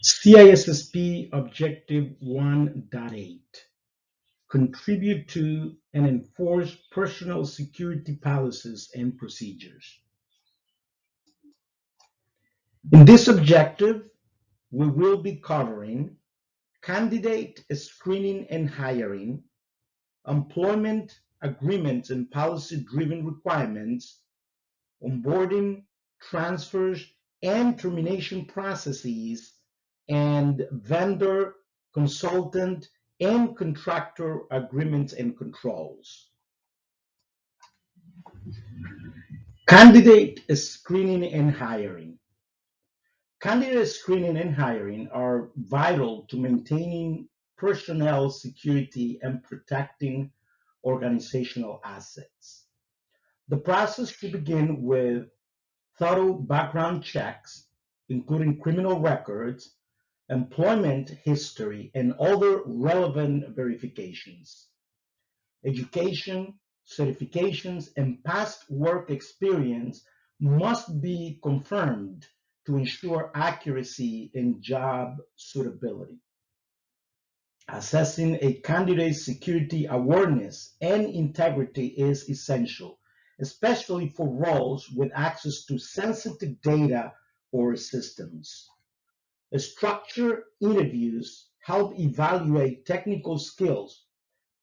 CISSP Objective 1.8 Contribute to and enforce personal security policies and procedures. In this objective, we will be covering candidate screening and hiring, employment agreements and policy-driven requirements, onboarding, transfers, and termination processes, and vendor, consultant, and contractor agreements and controls. Candidate screening and hiring. Candidate screening and hiring are vital to maintaining personnel security and protecting organizational assets. The process should begin with thorough background checks, including criminal records, employment history, and other relevant verifications. Education, certifications, and past work experience must be confirmed to ensure accuracy and job suitability. Assessing a candidate's security awareness and integrity is essential, especially for roles with access to sensitive data or systems. Structured interviews help evaluate technical skills,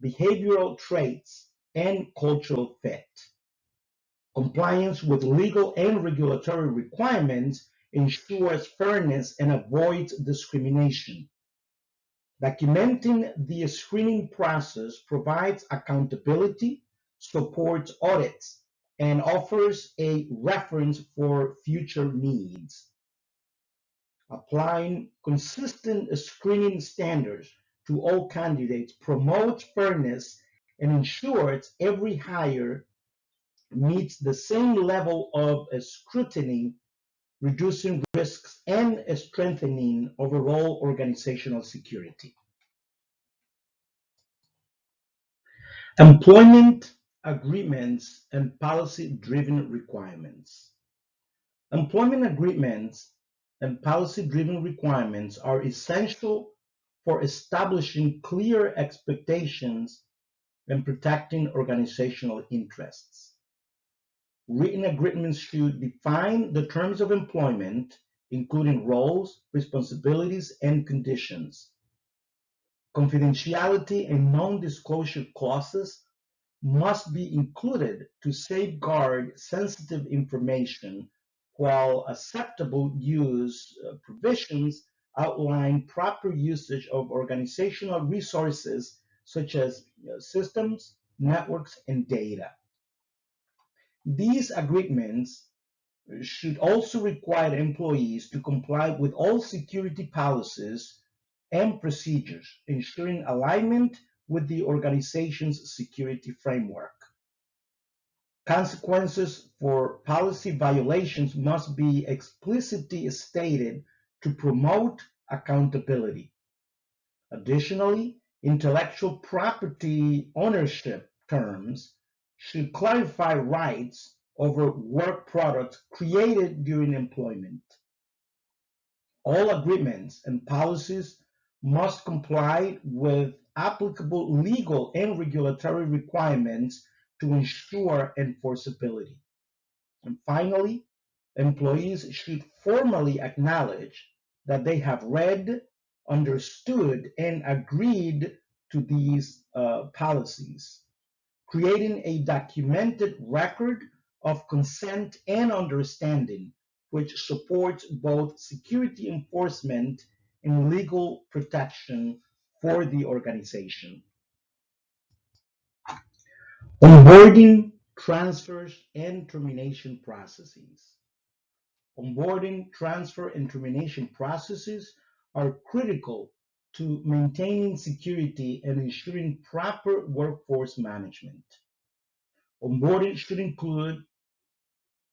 behavioral traits, and cultural fit. Compliance with legal and regulatory requirements ensures fairness and avoids discrimination. Documenting the screening process provides accountability, supports audits, and offers a reference for future needs. Applying consistent screening standards to all candidates promotes fairness and ensures every hire meets the same level of scrutiny, reducing risks and strengthening overall organizational security. Employment agreements and policy-driven requirements. Employment agreements and policy-driven requirements are essential for establishing clear expectations and protecting organizational interests. Written agreements should define the terms of employment, including roles, responsibilities, and conditions. Confidentiality and non-disclosure clauses must be included to safeguard sensitive information, while acceptable use provisions outline proper usage of organizational resources such as systems, networks, and data. These agreements should also require employees to comply with all security policies and procedures, ensuring alignment with the organization's security framework. Consequences for policy violations must be explicitly stated to promote accountability. Additionally, intellectual property ownership terms should clarify rights over work products created during employment. All agreements and policies must comply with applicable legal and regulatory requirements to ensure enforceability. And finally, employees should formally acknowledge that they have read, understood, and agreed to these policies, creating a documented record of consent and understanding, which supports both security enforcement and legal protection for the organization. Onboarding, transfers, and termination processes. Onboarding, transfer, and termination processes are critical to maintaining security and ensuring proper workforce management. Onboarding should include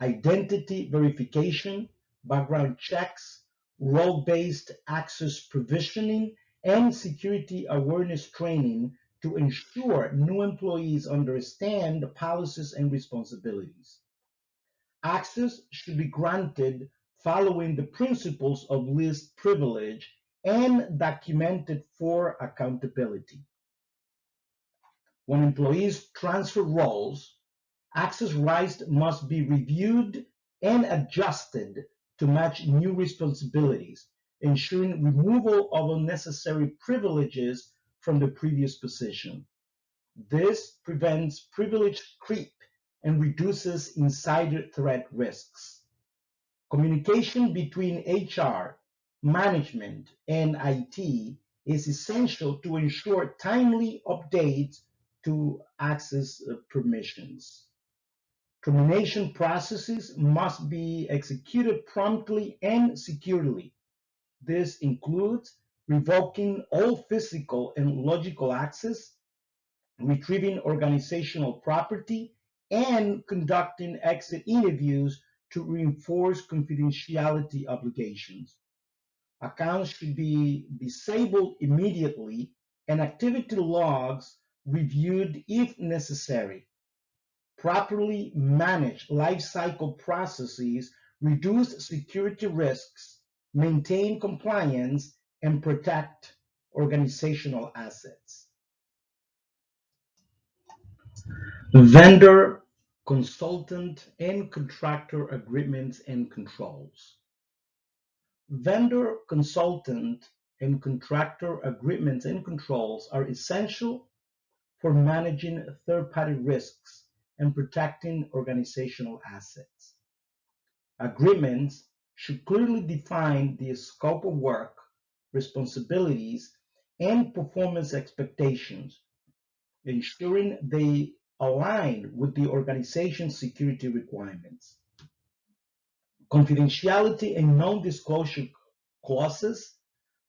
identity verification, background checks, role-based access provisioning, and security awareness training to ensure new employees understand the policies and responsibilities. Access should be granted following the principles of least privilege and documented for accountability. When employees transfer roles, access rights must be reviewed and adjusted to match new responsibilities, ensuring removal of unnecessary privileges from the previous position. This prevents privilege creep and reduces insider threat risks. Communication between HR, management, and IT is essential to ensure timely updates to access permissions. Termination processes must be executed promptly and securely. This includes revoking all physical and logical access, retrieving organizational property, and conducting exit interviews to reinforce confidentiality obligations. Accounts should be disabled immediately and activity logs reviewed if necessary. Properly managed lifecycle processes reduce security risks, maintain compliance, and protect organizational assets. Vendor, consultant, and contractor agreements and controls. Vendor, consultant, and contractor agreements and controls are essential for managing third-party risks and protecting organizational assets. Agreements should clearly define the scope of work, responsibilities, and performance expectations, ensuring they align with the organization's security requirements. Confidentiality and non-disclosure clauses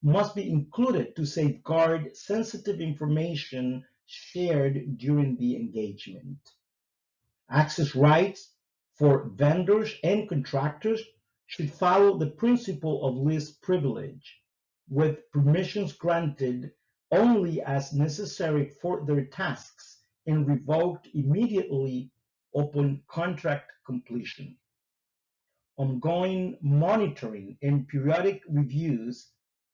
must be included to safeguard sensitive information shared during the engagement. Access rights for vendors and contractors should follow the principle of least privilege, with permissions granted only as necessary for their tasks and revoked immediately upon contract completion. Ongoing monitoring and periodic reviews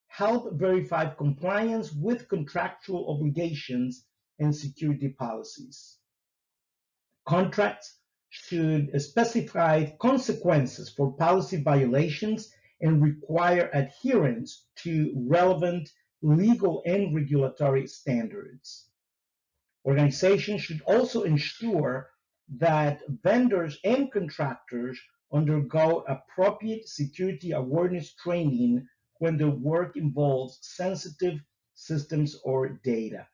help verify compliance with contractual obligations and security policies. Contracts should specify consequences for policy violations and require adherence to relevant legal and regulatory standards. Organizations should also ensure that vendors and contractors undergo appropriate security awareness training when their work involves sensitive systems or data.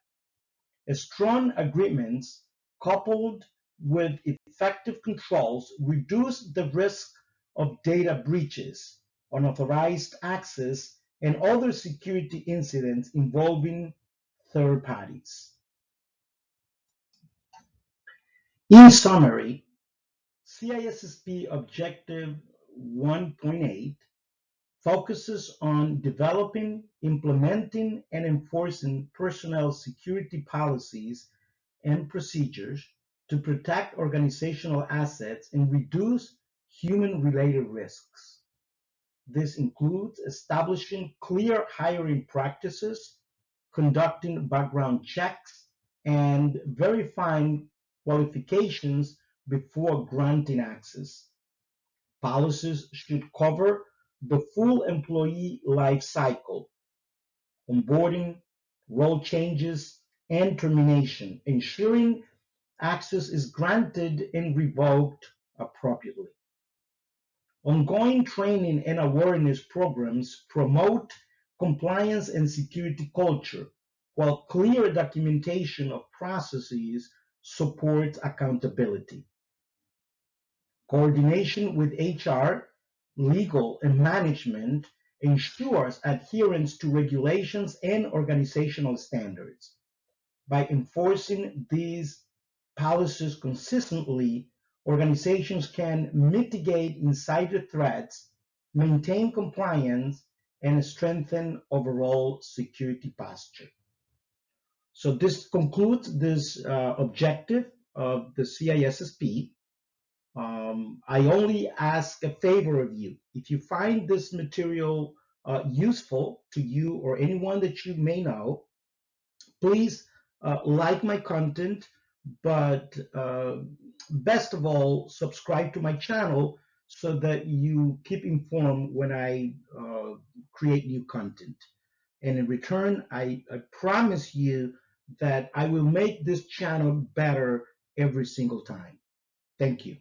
Strong agreements coupled with effective controls reduce the risk of data breaches, unauthorized access, and other security incidents involving third parties. In summary, CISSP Objective 1.8 focuses on developing, implementing, and enforcing personnel security policies and procedures to protect organizational assets and reduce human-related risks. This includes establishing clear hiring practices, conducting background checks, and verifying qualifications before granting access. Policies should cover the full employee life cycle, onboarding, role changes, and termination, ensuring access is granted and revoked appropriately. Ongoing training and awareness programs promote compliance and security culture, while clear documentation of processes supports accountability. Coordination with HR, legal, and management ensures adherence to regulations and organizational standards. By enforcing these policies consistently, organizations can mitigate insider threats, maintain compliance, and strengthen overall security posture. So this concludes this objective of the CISSP. I only ask a favor of you. If you find this material useful to you or anyone that you may know, please like my content, but best of all, subscribe to my channel so that you keep informed when I create new content. And in return, I promise you that I will make this channel better every single time. Thank you.